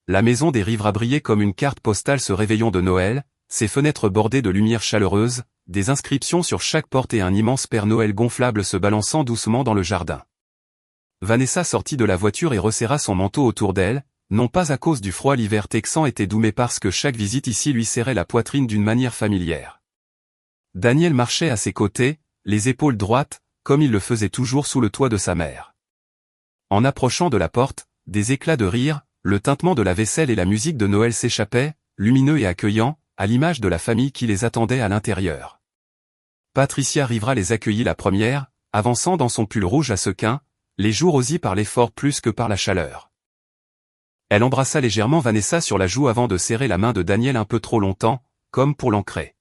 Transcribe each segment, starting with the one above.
La maison des Rivera brillait comme une carte postale ce réveillon de Noël, ses fenêtres bordées de lumière chaleureuse, des inscriptions sur chaque porte et un immense Père Noël gonflable se balançant doucement dans le jardin. Vanessa sortit de la voiture et resserra son manteau autour d'elle, non pas à cause du froid, l'hiver texan était doux, mais parce que chaque visite ici lui serrait la poitrine d'une manière familière. Daniel marchait à ses côtés, les épaules droites, comme il le faisait toujours sous le toit de sa mère. En approchant de la porte, des éclats de rire, le tintement de la vaisselle et la musique de Noël s'échappaient, lumineux et accueillants, à l'image de la famille qui les attendait à l'intérieur. Patricia Rivera les accueillit la première, avançant dans son pull rouge à sequins, les joues rosies par l'effort plus que par la chaleur. Elle embrassa légèrement Vanessa sur la joue avant de serrer la main de Daniel un peu trop longtemps, comme pour l'ancrer.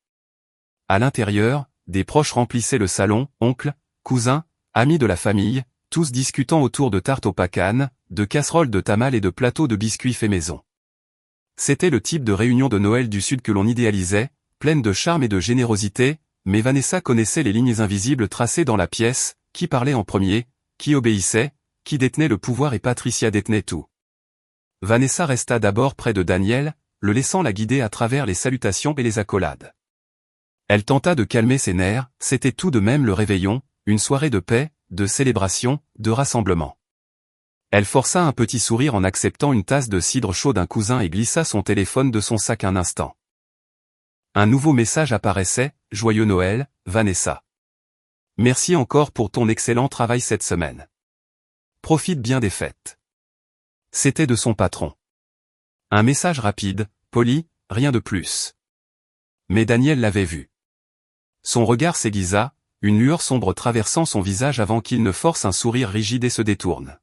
À l'intérieur, des proches remplissaient le salon, oncles, cousins, amis de la famille, tous discutant autour de tartes aux pacanes, de casseroles de tamales et de plateaux de biscuits faits maison. C'était le type de réunion de Noël du Sud que l'on idéalisait, pleine de charme et de générosité, mais Vanessa connaissait les lignes invisibles tracées dans la pièce, qui parlait en premier, qui obéissait, qui détenait le pouvoir, et Patricia détenait tout. Vanessa resta d'abord près de Daniel, le laissant la guider à travers les salutations et les accolades. Elle tenta de calmer ses nerfs, c'était tout de même le réveillon, une soirée de paix, de célébration, de rassemblement. Elle força un petit sourire en acceptant une tasse de cidre chaud d'un cousin et glissa son téléphone de son sac un instant. Un nouveau message apparaissait, « Joyeux Noël, Vanessa. Merci encore pour ton excellent travail cette semaine. Profite bien des fêtes. » C'était de son patron. Un message rapide, poli, rien de plus. Mais Daniel l'avait vu. Son regard s'aiguisa, une lueur sombre traversant son visage avant qu'il ne force un sourire rigide et se détourne.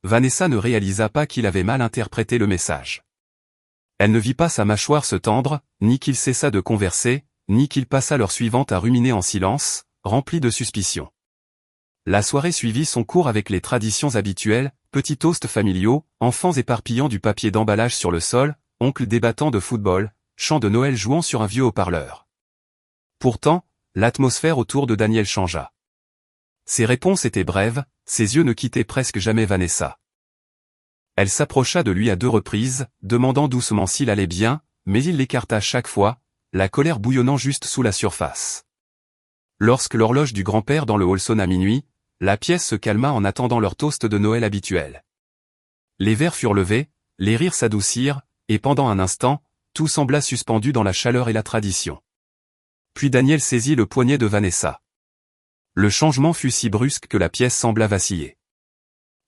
Vanessa ne réalisa pas qu'il avait mal interprété le message. Elle ne vit pas sa mâchoire se tendre, ni qu'il cessa de converser, ni qu'il passa l'heure suivante à ruminer en silence, rempli de suspicion. La soirée suivit son cours avec les traditions habituelles, petits toasts familiaux, enfants éparpillant du papier d'emballage sur le sol, oncles débattant de football, chants de Noël jouant sur un vieux haut-parleur. Pourtant, l'atmosphère autour de Daniel changea. Ses réponses étaient brèves, ses yeux ne quittaient presque jamais Vanessa. Elle s'approcha de lui à 2 reprises, demandant doucement s'il allait bien, mais il l'écarta chaque fois, la colère bouillonnant juste sous la surface. Lorsque l'horloge du grand-père dans le hall sonna minuit, la pièce se calma en attendant leur toast de Noël habituel. Les verres furent levés, les rires s'adoucirent, et pendant un instant, tout sembla suspendu dans la chaleur et la tradition. Puis Daniel saisit le poignet de Vanessa. Le changement fut si brusque que la pièce sembla vaciller.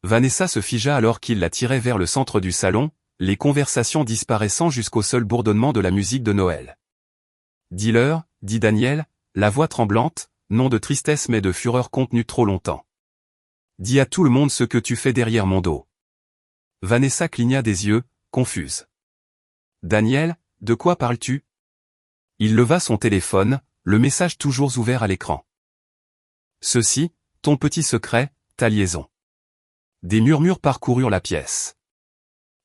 Vanessa se figea alors qu'il la tirait vers le centre du salon, les conversations disparaissant jusqu'au seul bourdonnement de la musique de Noël. « Dis-leur, dit Daniel, la voix tremblante, non de tristesse mais de fureur contenue trop longtemps. Dis à tout le monde ce que tu fais derrière mon dos. » Vanessa cligna des yeux, confuse. « Daniel, de quoi parles-tu » Il leva son téléphone, le message toujours ouvert à l'écran. « Ceci, ton petit secret, ta liaison. » Des murmures parcoururent la pièce.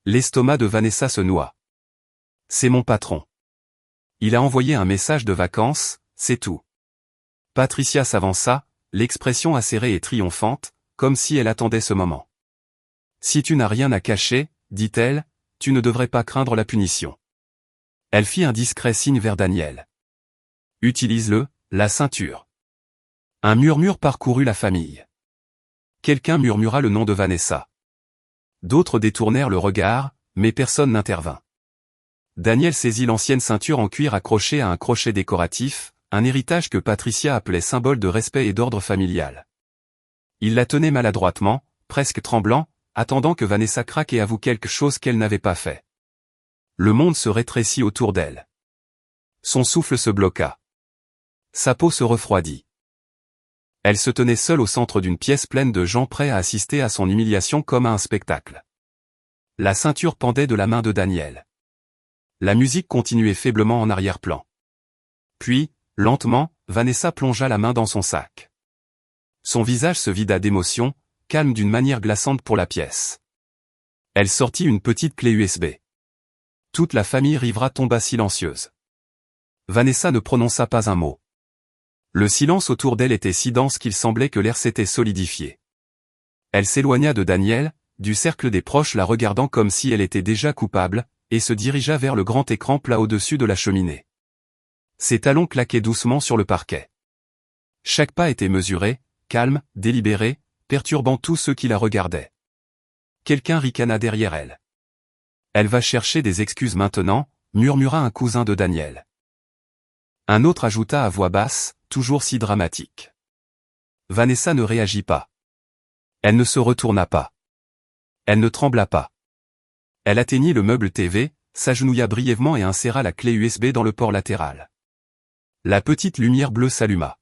L'estomac de Vanessa se noua. « C'est mon patron. Il a envoyé un message de vacances, c'est tout. » Patricia s'avança, l'expression acérée et triomphante, comme si elle attendait ce moment. « Si tu n'as rien à cacher, dit-elle, tu ne devrais pas craindre la punition. » Elle fit un discret signe vers Daniel. « Utilise-le, la ceinture. » Un murmure parcourut la famille. Quelqu'un murmura le nom de Vanessa. D'autres détournèrent le regard, mais personne n'intervint. Daniel saisit l'ancienne ceinture en cuir accrochée à un crochet décoratif, un héritage que Patricia appelait symbole de respect et d'ordre familial. Il la tenait maladroitement, presque tremblant, attendant que Vanessa craque et avoue quelque chose qu'elle n'avait pas fait. Le monde se rétrécit autour d'elle. Son souffle se bloqua. Sa peau se refroidit. Elle se tenait seule au centre d'une pièce pleine de gens prêts à assister à son humiliation comme à un spectacle. La ceinture pendait de la main de Daniel. La musique continuait faiblement en arrière-plan. Puis, lentement, Vanessa plongea la main dans son sac. Son visage se vida d'émotion, calme d'une manière glaçante pour la pièce. Elle sortit une petite clé USB. Toute la famille Rivera tomba silencieuse. Vanessa ne prononça pas un mot. Le silence autour d'elle était si dense qu'il semblait que l'air s'était solidifié. Elle s'éloigna de Daniel, du cercle des proches la regardant comme si elle était déjà coupable, et se dirigea vers le grand écran plat au-dessus de la cheminée. Ses talons claquaient doucement sur le parquet. Chaque pas était mesuré, calme, délibéré, perturbant tous ceux qui la regardaient. Quelqu'un ricana derrière elle. Elle va chercher des excuses maintenant, murmura un cousin de Daniel. Un autre ajouta à voix basse, toujours si dramatique. Vanessa ne réagit pas. Elle ne se retourna pas. Elle ne trembla pas. Elle atteignit le meuble TV, s'agenouilla brièvement et inséra la clé USB dans le port latéral. La petite lumière bleue s'alluma.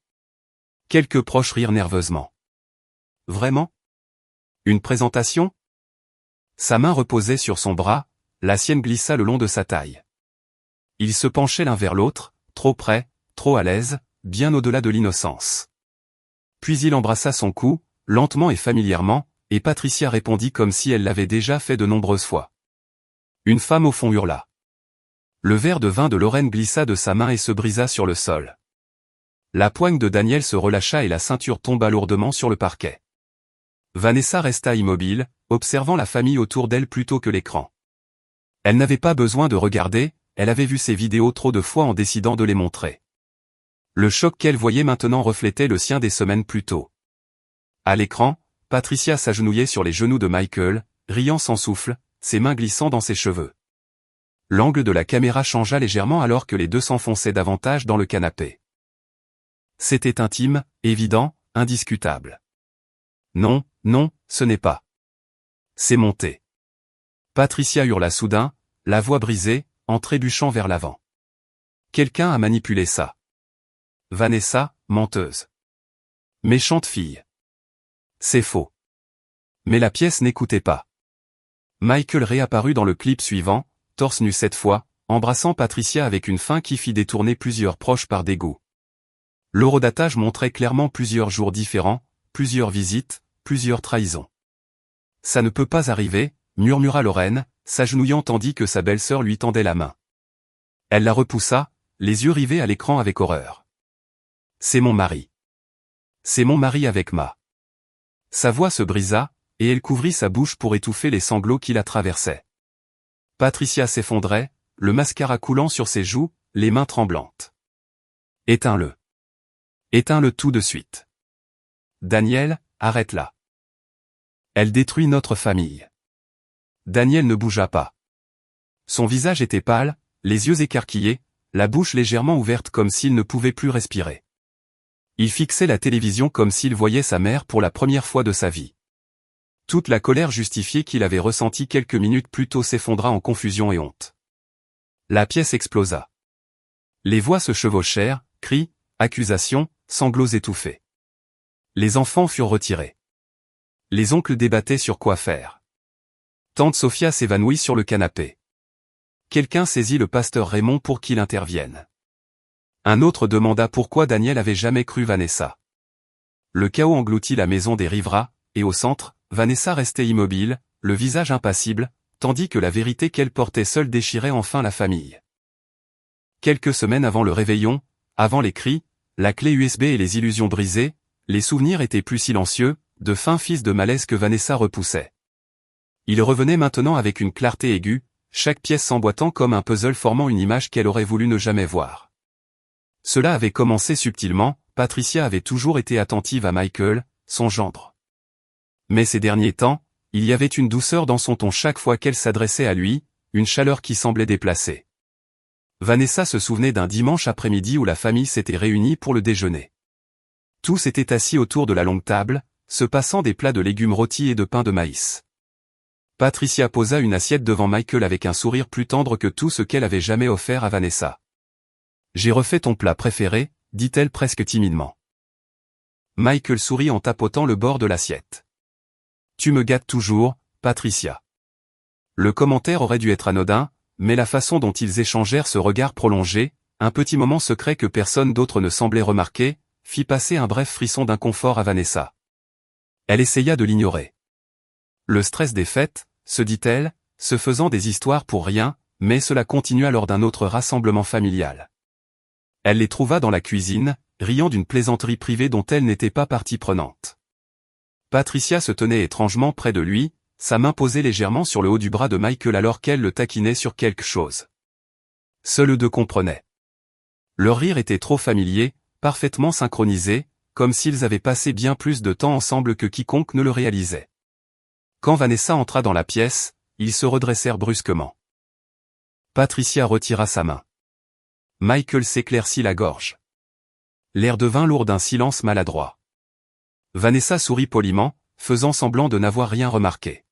Quelques proches rirent nerveusement. Vraiment? Une présentation? Sa main reposait sur son bras, la sienne glissa le long de sa taille. Ils se penchaient l'un vers l'autre, trop près, trop à l'aise, bien au-delà de l'innocence. Puis il embrassa son cou, lentement et familièrement, et Patricia répondit comme si elle l'avait déjà fait de nombreuses fois. Une femme au fond hurla. Le verre de vin de Lorraine glissa de sa main et se brisa sur le sol. La poigne de Daniel se relâcha et la ceinture tomba lourdement sur le parquet. Vanessa resta immobile, observant la famille autour d'elle plutôt que l'écran. Elle n'avait pas besoin de regarder, elle avait vu ces vidéos trop de fois en décidant de les montrer. Le choc qu'elle voyait maintenant reflétait le sien des semaines plus tôt. À l'écran, Patricia s'agenouillait sur les genoux de Michael, riant sans souffle, ses mains glissant dans ses cheveux. L'angle de la caméra changea légèrement alors que les deux s'enfonçaient davantage dans le canapé. C'était intime, évident, indiscutable. Non, non, ce n'est pas. C'est monté. Patricia hurla soudain, la voix brisée, en trébuchant vers l'avant. Quelqu'un a manipulé ça. Vanessa, menteuse. Méchante fille. C'est faux. Mais la pièce n'écoutait pas. Michael réapparut dans le clip suivant, torse nu cette fois, embrassant Patricia avec une fin qui fit détourner plusieurs proches par dégoût. L'horodatage montrait clairement plusieurs jours différents, plusieurs visites, plusieurs trahisons. Ça ne peut pas arriver, murmura Lorraine, s'agenouillant tandis que sa belle-sœur lui tendait la main. Elle la repoussa, les yeux rivés à l'écran avec horreur. C'est mon mari. C'est mon mari avec ma. Sa voix se brisa, et elle couvrit sa bouche pour étouffer les sanglots qui la traversaient. Patricia s'effondrait, le mascara coulant sur ses joues, les mains tremblantes. Éteins-le. Éteins-le tout de suite. Daniel, arrête-la. Elle détruit notre famille. Daniel ne bougea pas. Son visage était pâle, les yeux écarquillés, la bouche légèrement ouverte comme s'il ne pouvait plus respirer. Il fixait la télévision comme s'il voyait sa mère pour la première fois de sa vie. Toute la colère justifiée qu'il avait ressentie quelques minutes plus tôt s'effondra en confusion et honte. La pièce explosa. Les voix se chevauchèrent, cris, accusations, sanglots étouffés. Les enfants furent retirés. Les oncles débattaient sur quoi faire. Tante Sophia s'évanouit sur le canapé. Quelqu'un saisit le pasteur Raymond pour qu'il intervienne. Un autre demanda pourquoi Daniel avait jamais cru Vanessa. Le chaos engloutit la maison des riverains, et au centre, Vanessa restait immobile, le visage impassible, tandis que la vérité qu'elle portait seule déchirait enfin la famille. Quelques semaines avant le réveillon, avant les cris, la clé USB et les illusions brisées, les souvenirs étaient plus silencieux, de fins fils de malaise que Vanessa repoussait. Ils revenaient maintenant avec une clarté aiguë, chaque pièce s'emboîtant comme un puzzle formant une image qu'elle aurait voulu ne jamais voir. Cela avait commencé subtilement, Patricia avait toujours été attentive à Michael, son gendre. Mais ces derniers temps, il y avait une douceur dans son ton chaque fois qu'elle s'adressait à lui, une chaleur qui semblait déplacée. Vanessa se souvenait d'un dimanche après-midi où la famille s'était réunie pour le déjeuner. Tous étaient assis autour de la longue table, se passant des plats de légumes rôtis et de pain de maïs. Patricia posa une assiette devant Michael avec un sourire plus tendre que tout ce qu'elle avait jamais offert à Vanessa. « J'ai refait ton plat préféré », dit-elle presque timidement. Michael sourit en tapotant le bord de l'assiette. « Tu me gâtes toujours, Patricia. » Le commentaire aurait dû être anodin, mais la façon dont ils échangèrent ce regard prolongé, un petit moment secret que personne d'autre ne semblait remarquer, fit passer un bref frisson d'inconfort à Vanessa. Elle essaya de l'ignorer. Le stress des fêtes, se dit-elle, se faisant des histoires pour rien, mais cela continua lors d'un autre rassemblement familial. Elle les trouva dans la cuisine, riant d'une plaisanterie privée dont elle n'était pas partie prenante. Patricia se tenait étrangement près de lui, sa main posée légèrement sur le haut du bras de Michael alors qu'elle le taquinait sur quelque chose. Seuls eux deux comprenaient. Leur rire était trop familier, parfaitement synchronisé, comme s'ils avaient passé bien plus de temps ensemble que quiconque ne le réalisait. Quand Vanessa entra dans la pièce, ils se redressèrent brusquement. Patricia retira sa main. Michael s'éclaircit la gorge. L'air devint lourd d'un silence maladroit. Vanessa sourit poliment, faisant semblant de n'avoir rien remarqué.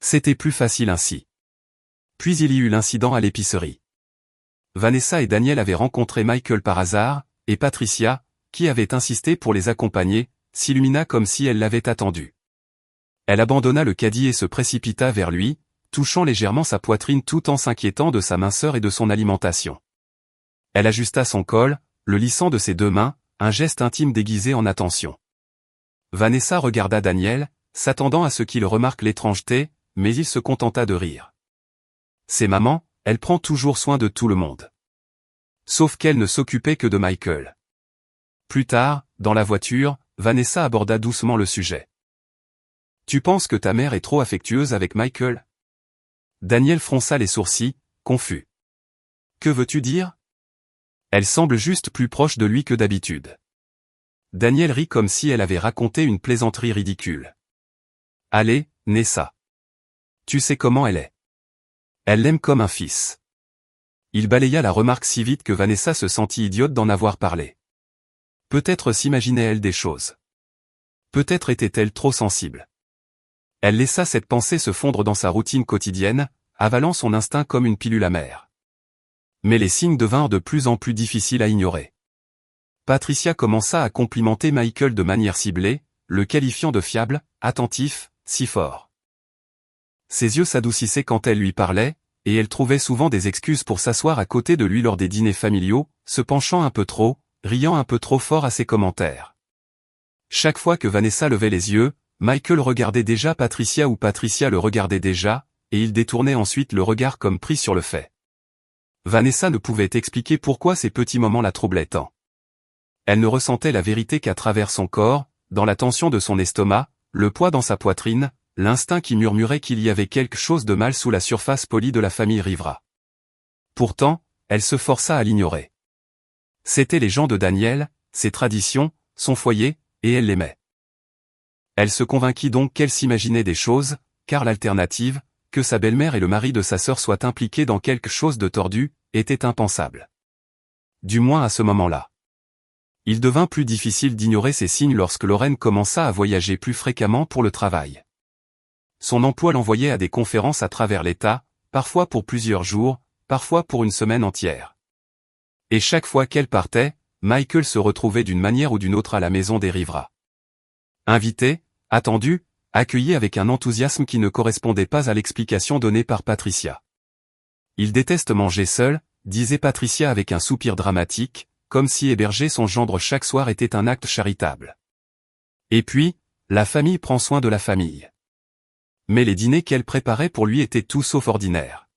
C'était plus facile ainsi. Puis il y eut l'incident à l'épicerie. Vanessa et Daniel avaient rencontré Michael par hasard, et Patricia, qui avait insisté pour les accompagner, s'illumina comme si elle l'avait attendu. Elle abandonna le caddie et se précipita vers lui, touchant légèrement sa poitrine tout en s'inquiétant de sa minceur et de son alimentation. Elle ajusta son col, le lissant de ses deux mains, un geste intime déguisé en attention. Vanessa regarda Daniel, s'attendant à ce qu'il remarque l'étrangeté, mais il se contenta de rire. C'est maman, elle prend toujours soin de tout le monde. Sauf qu'elle ne s'occupait que de Michael. Plus tard, dans la voiture, Vanessa aborda doucement le sujet. Tu penses que ta mère est trop affectueuse avec Michael? Daniel fronça les sourcils, confus. Que veux-tu dire? Elle semble juste plus proche de lui que d'habitude. Daniel rit comme si elle avait raconté une plaisanterie ridicule. Allez, Nessa. Tu sais comment elle est. Elle l'aime comme un fils. Il balaya la remarque si vite que Vanessa se sentit idiote d'en avoir parlé. Peut-être s'imaginait-elle des choses. Peut-être était-elle trop sensible. Elle laissa cette pensée se fondre dans sa routine quotidienne, avalant son instinct comme une pilule amère. Mais les signes devinrent de plus en plus difficiles à ignorer. Patricia commença à complimenter Michael de manière ciblée, le qualifiant de fiable, attentif, si fort. Ses yeux s'adoucissaient quand elle lui parlait, et elle trouvait souvent des excuses pour s'asseoir à côté de lui lors des dîners familiaux, se penchant un peu trop, riant un peu trop fort à ses commentaires. Chaque fois que Vanessa levait les yeux, Michael regardait déjà Patricia ou Patricia le regardait déjà, et il détournait ensuite le regard comme pris sur le fait. Vanessa ne pouvait expliquer pourquoi ces petits moments la troublaient tant. Elle ne ressentait la vérité qu'à travers son corps, dans la tension de son estomac, le poids dans sa poitrine, l'instinct qui murmurait qu'il y avait quelque chose de mal sous la surface polie de la famille Rivera. Pourtant, elle se força à l'ignorer. C'étaient les gens de Daniel, ses traditions, son foyer, et elle l'aimait. Elle se convainquit donc qu'elle s'imaginait des choses, car l'alternative, que sa belle-mère et le mari de sa sœur soient impliqués dans quelque chose de tordu, était impensable. Du moins à ce moment-là. Il devint plus difficile d'ignorer ces signes lorsque Lorraine commença à voyager plus fréquemment pour le travail. Son emploi l'envoyait à des conférences à travers l'État, parfois pour plusieurs jours, parfois pour une semaine entière. Et chaque fois qu'elle partait, Michael se retrouvait d'une manière ou d'une autre à la maison des Rivera. Invité, attendu, accueilli avec un enthousiasme qui ne correspondait pas à l'explication donnée par Patricia. Il déteste manger seul, disait Patricia avec un soupir dramatique, comme si héberger son gendre chaque soir était un acte charitable. Et puis, la famille prend soin de la famille. Mais les dîners qu'elle préparait pour lui étaient tout sauf ordinaires.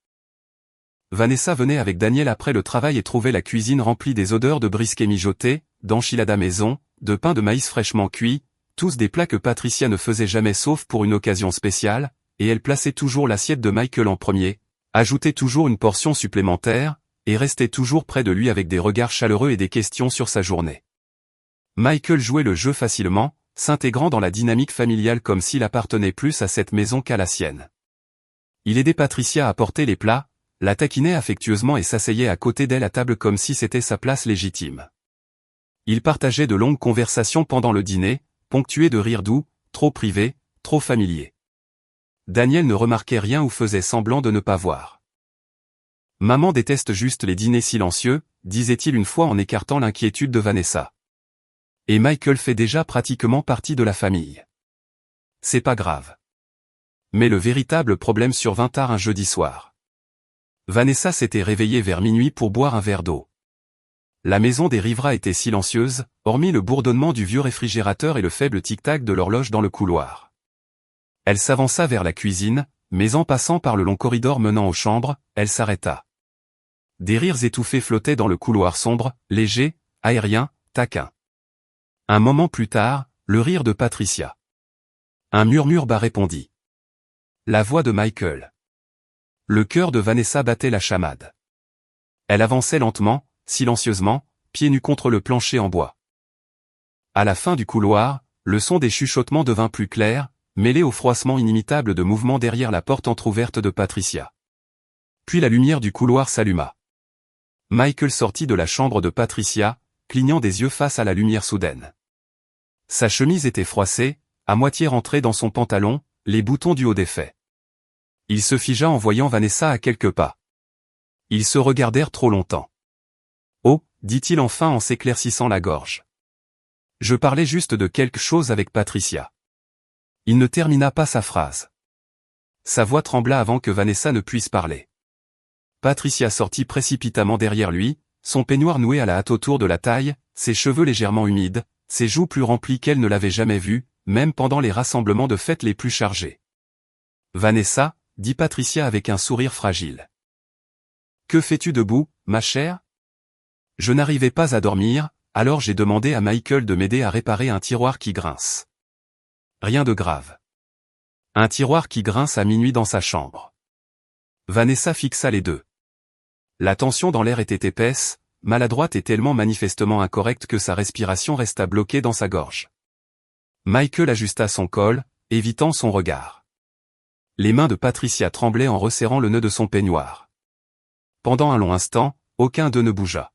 Vanessa venait avec Daniel après le travail et trouvait la cuisine remplie des odeurs de brisket mijoté, d'enchiladas maison, de pain de maïs fraîchement cuit, tous des plats que Patricia ne faisait jamais sauf pour une occasion spéciale, et elle plaçait toujours l'assiette de Michael en premier, ajoutait toujours une portion supplémentaire, et restait toujours près de lui avec des regards chaleureux et des questions sur sa journée. Michael jouait le jeu facilement, s'intégrant dans la dynamique familiale comme s'il appartenait plus à cette maison qu'à la sienne. Il aidait Patricia à porter les plats, la taquinait affectueusement et s'asseyait à côté d'elle à table comme si c'était sa place légitime. Ils partageaient de longues conversations pendant le dîner, ponctuées de rires doux, trop privés, trop familiers. Daniel ne remarquait rien ou faisait semblant de ne pas voir. « Maman déteste juste les dîners silencieux », disait-il une fois en écartant l'inquiétude de Vanessa. Et Michael fait déjà pratiquement partie de la famille. C'est pas grave. Mais le véritable problème survint tard un jeudi soir. Vanessa s'était réveillée vers minuit pour boire un verre d'eau. La maison des Rivera était silencieuse, hormis le bourdonnement du vieux réfrigérateur et le faible tic-tac de l'horloge dans le couloir. Elle s'avança vers la cuisine, mais en passant par le long corridor menant aux chambres, elle s'arrêta. Des rires étouffés flottaient dans le couloir sombre, léger, aérien, taquin. Un moment plus tard, le rire de Patricia. Un murmure bas répondit. La voix de Michael. Le cœur de Vanessa battait la chamade. Elle avançait lentement, silencieusement, pieds nus contre le plancher en bois. À la fin du couloir, le son des chuchotements devint plus clair, mêlé au froissement inimitable de mouvements derrière la porte entr'ouverte de Patricia. Puis la lumière du couloir s'alluma. Michael sortit de la chambre de Patricia, clignant des yeux face à la lumière soudaine. Sa chemise était froissée, à moitié rentrée dans son pantalon, les boutons du haut défaits. Il se figea en voyant Vanessa à quelques pas. Ils se regardèrent trop longtemps. « Oh » dit-il enfin en s'éclaircissant la gorge. « Je parlais juste de quelque chose avec Patricia. » Il ne termina pas sa phrase. Sa voix trembla avant que Vanessa ne puisse parler. Patricia sortit précipitamment derrière lui, son peignoir noué à la hâte autour de la taille, ses cheveux légèrement humides, ses joues plus remplies qu'elle ne l'avait jamais vues, même pendant les rassemblements de fête les plus chargés. « Vanessa » dit Patricia avec un sourire fragile. « Que fais-tu debout, ma chère ? » Je n'arrivais pas à dormir, alors j'ai demandé à Michael de m'aider à réparer un tiroir qui grince. Rien de grave. Un tiroir qui grince à minuit dans sa chambre. Vanessa fixa les deux. La tension dans l'air était épaisse, maladroite et tellement manifestement incorrecte que sa respiration resta bloquée dans sa gorge. Michael ajusta son col, évitant son regard. Les mains de Patricia tremblaient en resserrant le nœud de son peignoir. Pendant un long instant, aucun d'eux ne bougea.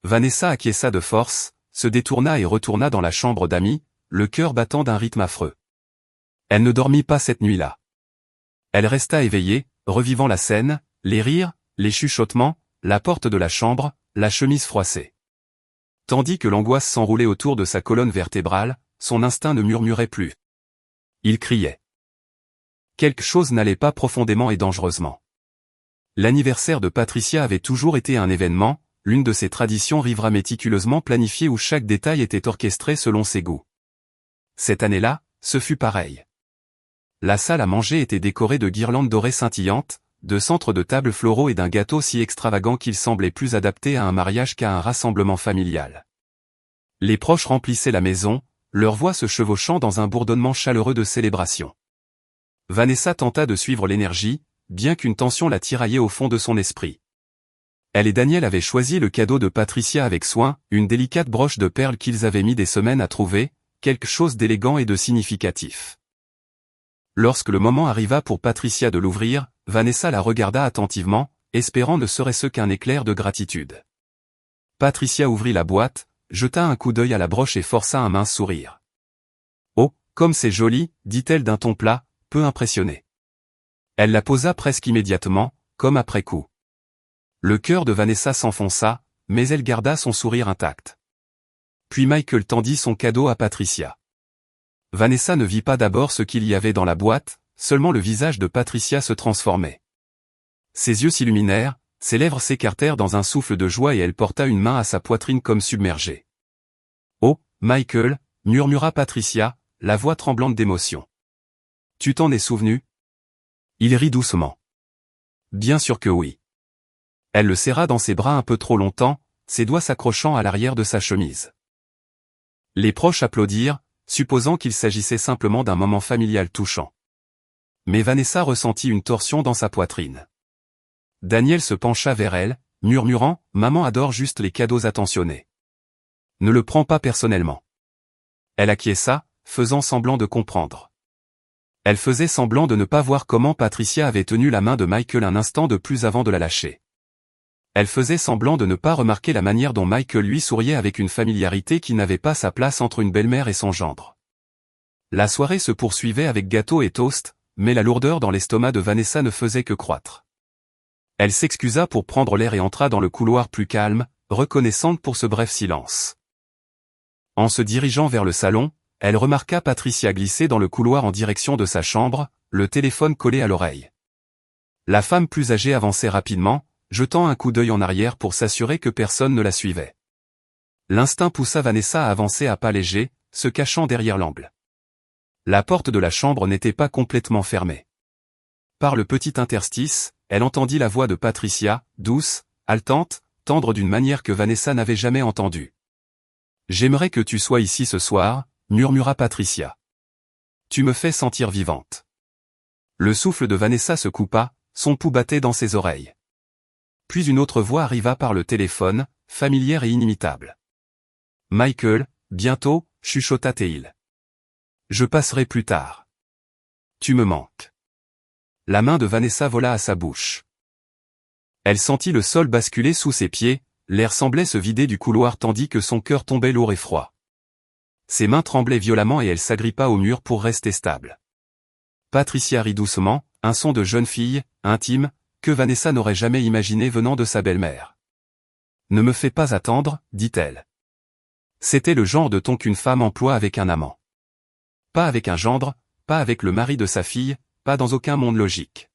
Vanessa acquiesça de force, se détourna et retourna dans la chambre d'amis, le cœur battant d'un rythme affreux. Elle ne dormit pas cette nuit-là. Elle resta éveillée, revivant la scène, les rires, les chuchotements, la porte de la chambre, la chemise froissée. Tandis que l'angoisse s'enroulait autour de sa colonne vertébrale, son instinct ne murmurait plus. Il criait. Quelque chose n'allait pas profondément et dangereusement. L'anniversaire de Patricia avait toujours été un événement, l'une de ces traditions rivera méticuleusement planifiée où chaque détail était orchestré selon ses goûts. Cette année-là, ce fut pareil. La salle à manger était décorée de guirlandes dorées scintillantes, de centres de table floraux et d'un gâteau si extravagant qu'il semblait plus adapté à un mariage qu'à un rassemblement familial. Les proches remplissaient la maison, leurs voix se chevauchant dans un bourdonnement chaleureux de célébration. Vanessa tenta de suivre l'énergie, bien qu'une tension la tiraillait au fond de son esprit. Elle et Daniel avaient choisi le cadeau de Patricia avec soin, une délicate broche de perles qu'ils avaient mis des semaines à trouver, quelque chose d'élégant et de significatif. Lorsque le moment arriva pour Patricia de l'ouvrir, Vanessa la regarda attentivement, espérant ne serait-ce qu'un éclair de gratitude. Patricia ouvrit la boîte, jeta un coup d'œil à la broche et força un mince sourire. « Oh, comme c'est joli » dit-elle d'un ton plat, peu impressionnée. Elle la posa presque immédiatement, comme après coup. Le cœur de Vanessa s'enfonça, mais elle garda son sourire intact. Puis Michael tendit son cadeau à Patricia. Vanessa ne vit pas d'abord ce qu'il y avait dans la boîte, seulement le visage de Patricia se transformait. Ses yeux s'illuminèrent, ses lèvres s'écartèrent dans un souffle de joie et elle porta une main à sa poitrine comme submergée. « Oh, Michael » murmura Patricia, la voix tremblante d'émotion. « Tu t'en es souvenu » Il rit doucement. « Bien sûr que oui. » Elle le serra dans ses bras un peu trop longtemps, ses doigts s'accrochant à l'arrière de sa chemise. Les proches applaudirent, supposant qu'il s'agissait simplement d'un moment familial touchant. Mais Vanessa ressentit une torsion dans sa poitrine. Daniel se pencha vers elle, murmurant « Maman adore juste les cadeaux attentionnés. Ne le prends pas personnellement. » Elle acquiesça, faisant semblant de comprendre. Elle faisait semblant de ne pas voir comment Patricia avait tenu la main de Michael un instant de plus avant de la lâcher. Elle faisait semblant de ne pas remarquer la manière dont Michael lui souriait avec une familiarité qui n'avait pas sa place entre une belle-mère et son gendre. La soirée se poursuivait avec gâteau et toast, mais la lourdeur dans l'estomac de Vanessa ne faisait que croître. Elle s'excusa pour prendre l'air et entra dans le couloir plus calme, reconnaissante pour ce bref silence. En se dirigeant vers le salon, elle remarqua Patricia glisser dans le couloir en direction de sa chambre, le téléphone collé à l'oreille. La femme plus âgée avançait rapidement, jetant un coup d'œil en arrière pour s'assurer que personne ne la suivait. L'instinct poussa Vanessa à avancer à pas légers, se cachant derrière l'angle. La porte de la chambre n'était pas complètement fermée. Par le petit interstice, elle entendit la voix de Patricia, douce, haletante, tendre d'une manière que Vanessa n'avait jamais entendue. « J'aimerais que tu sois ici ce soir » murmura Patricia. « Tu me fais sentir vivante. » Le souffle de Vanessa se coupa, son pouls battait dans ses oreilles. Puis une autre voix arriva par le téléphone, familière et inimitable. « Michael, bientôt, chuchota Teil. Je passerai plus tard. Tu me manques. » La main de Vanessa vola à sa bouche. Elle sentit le sol basculer sous ses pieds, l'air semblait se vider du couloir tandis que son cœur tombait lourd et froid. Ses mains tremblaient violemment et elle s'agrippa au mur pour rester stable. Patricia rit doucement, un son de jeune fille, intime, que Vanessa n'aurait jamais imaginé venant de sa belle-mère. « Ne me fais pas attendre, dit-elle. C'était le genre de ton qu'une femme emploie avec un amant. Pas avec un gendre, pas avec le mari de sa fille, pas dans aucun monde logique. »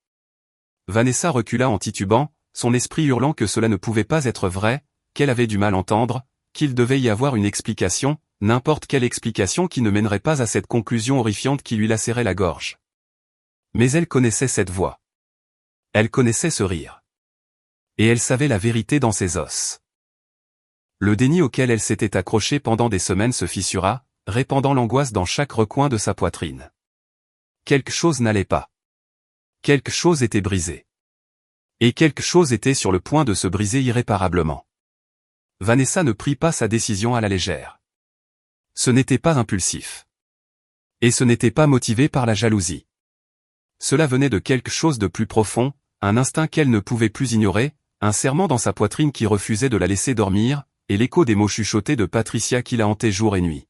Vanessa recula en titubant, son esprit hurlant que cela ne pouvait pas être vrai, qu'elle avait du mal à entendre, qu'il devait y avoir une explication, n'importe quelle explication qui ne mènerait pas à cette conclusion horrifiante qui lui lacérait la gorge. Mais elle connaissait cette voix. Elle connaissait ce rire. Et elle savait la vérité dans ses os. Le déni auquel elle s'était accrochée pendant des semaines se fissura, répandant l'angoisse dans chaque recoin de sa poitrine. Quelque chose n'allait pas. Quelque chose était brisé. Et quelque chose était sur le point de se briser irréparablement. Vanessa ne prit pas sa décision à la légère. Ce n'était pas impulsif. Et ce n'était pas motivé par la jalousie. Cela venait de quelque chose de plus profond, un instinct qu'elle ne pouvait plus ignorer, un serrement dans sa poitrine qui refusait de la laisser dormir, et l'écho des mots chuchotés de Patricia qui la hantait jour et nuit.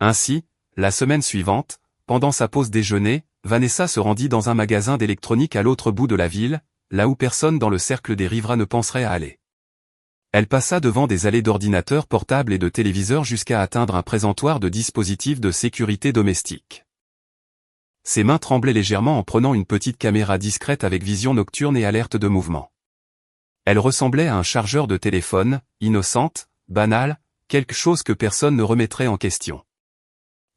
Ainsi, la semaine suivante, pendant sa pause déjeuner, Vanessa se rendit dans un magasin d'électronique à l'autre bout de la ville, là où personne dans le cercle des riverains ne penserait à aller. Elle passa devant des allées d'ordinateurs portables et de téléviseurs jusqu'à atteindre un présentoir de dispositifs de sécurité domestique. Ses mains tremblaient légèrement en prenant une petite caméra discrète avec vision nocturne et alerte de mouvement. Elle ressemblait à un chargeur de téléphone, innocente, banale, quelque chose que personne ne remettrait en question.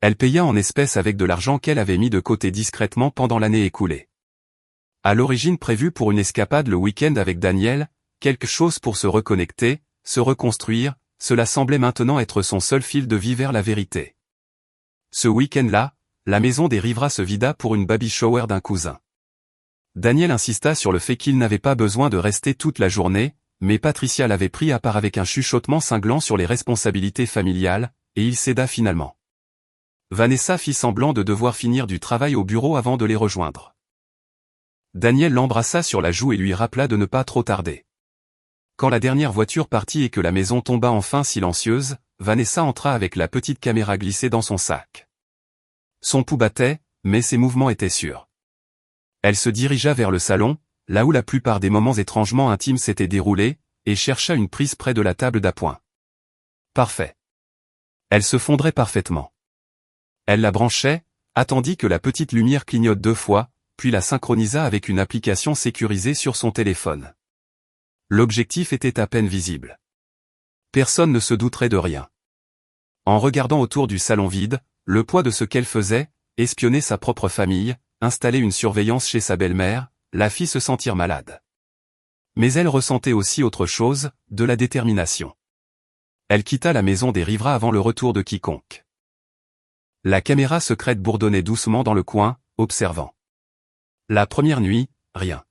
Elle paya en espèces avec de l'argent qu'elle avait mis de côté discrètement pendant l'année écoulée. À l'origine prévue pour une escapade le week-end avec Daniel, quelque chose pour se reconnecter, se reconstruire, cela semblait maintenant être son seul fil de vie vers la vérité. Ce week-end-là, la maison des riverains se vida pour une baby shower d'un cousin. Daniel insista sur le fait qu'il n'avait pas besoin de rester toute la journée, mais Patricia l'avait pris à part avec un chuchotement cinglant sur les responsabilités familiales, et il céda finalement. Vanessa fit semblant de devoir finir du travail au bureau avant de les rejoindre. Daniel l'embrassa sur la joue et lui rappela de ne pas trop tarder. Quand la dernière voiture partit et que la maison tomba enfin silencieuse, Vanessa entra avec la petite caméra glissée dans son sac. Son pouls battait, mais ses mouvements étaient sûrs. Elle se dirigea vers le salon, là où la plupart des moments étrangement intimes s'étaient déroulés, et chercha une prise près de la table d'appoint. Parfait. Elle se fondrait parfaitement. Elle la branchait, attendit que la petite lumière clignote 2 fois, puis la synchronisa avec une application sécurisée sur son téléphone. L'objectif était à peine visible. Personne ne se douterait de rien. En regardant autour du salon vide, le poids de ce qu'elle faisait, espionner sa propre famille, installer une surveillance chez sa belle-mère, la fit se sentir malade. Mais elle ressentait aussi autre chose, de la détermination. Elle quitta la maison des riverains avant le retour de quiconque. La caméra secrète bourdonnait doucement dans le coin, observant. La première nuit, rien.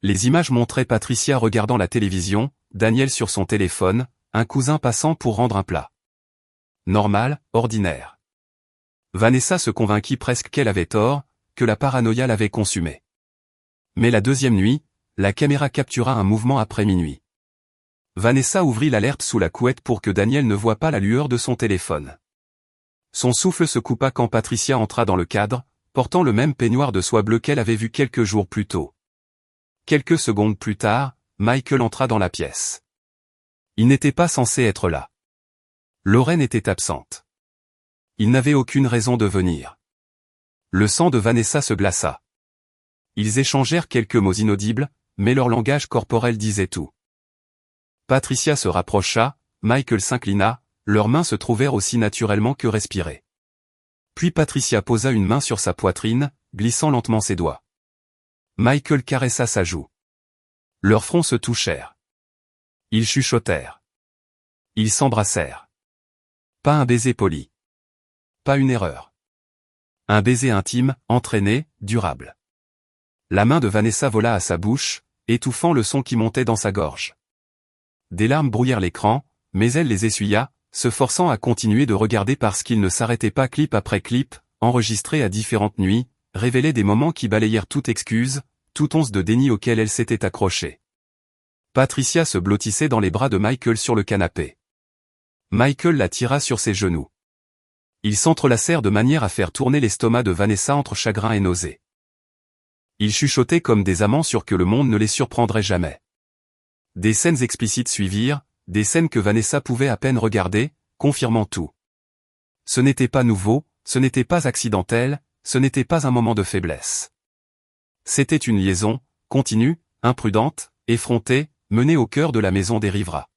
Les images montraient Patricia regardant la télévision, Daniel sur son téléphone, un cousin passant pour rendre un plat. Normal, ordinaire. Vanessa se convainquit presque qu'elle avait tort, que la paranoïa l'avait consumée. Mais la deuxième nuit, la caméra captura un mouvement après minuit. Vanessa ouvrit l'alerte sous la couette pour que Daniel ne voie pas la lueur de son téléphone. Son souffle se coupa quand Patricia entra dans le cadre, portant le même peignoir de soie bleue qu'elle avait vu quelques jours plus tôt. Quelques secondes plus tard, Michael entra dans la pièce. Il n'était pas censé être là. Lorraine était absente. Il n'avait aucune raison de venir. Le sang de Vanessa se glaça. Ils échangèrent quelques mots inaudibles, mais leur langage corporel disait tout. Patricia se rapprocha, Michael s'inclina, leurs mains se trouvèrent aussi naturellement que respirées. Puis Patricia posa une main sur sa poitrine, glissant lentement ses doigts. Michael caressa sa joue. Leurs fronts se touchèrent. Ils chuchotèrent. Ils s'embrassèrent. Pas un baiser poli. Pas une erreur. Un baiser intime, entraîné, durable. La main de Vanessa vola à sa bouche, étouffant le son qui montait dans sa gorge. Des larmes brouillèrent l'écran, mais elle les essuya, se forçant à continuer de regarder parce qu'il ne s'arrêtait pas clip après clip, enregistré à différentes nuits, révélait des moments qui balayèrent toute excuse, toute once de déni auquel elle s'était accrochée. Patricia se blottissait dans les bras de Michael sur le canapé. Michael la tira sur ses genoux. Ils s'entrelacèrent de manière à faire tourner l'estomac de Vanessa entre chagrin et nausée. Ils chuchotaient comme des amants sûrs que le monde ne les surprendrait jamais. Des scènes explicites suivirent, des scènes que Vanessa pouvait à peine regarder, confirmant tout. Ce n'était pas nouveau, ce n'était pas accidentel, ce n'était pas un moment de faiblesse. C'était une liaison, continue, imprudente, effrontée, menée au cœur de la maison des Rivera.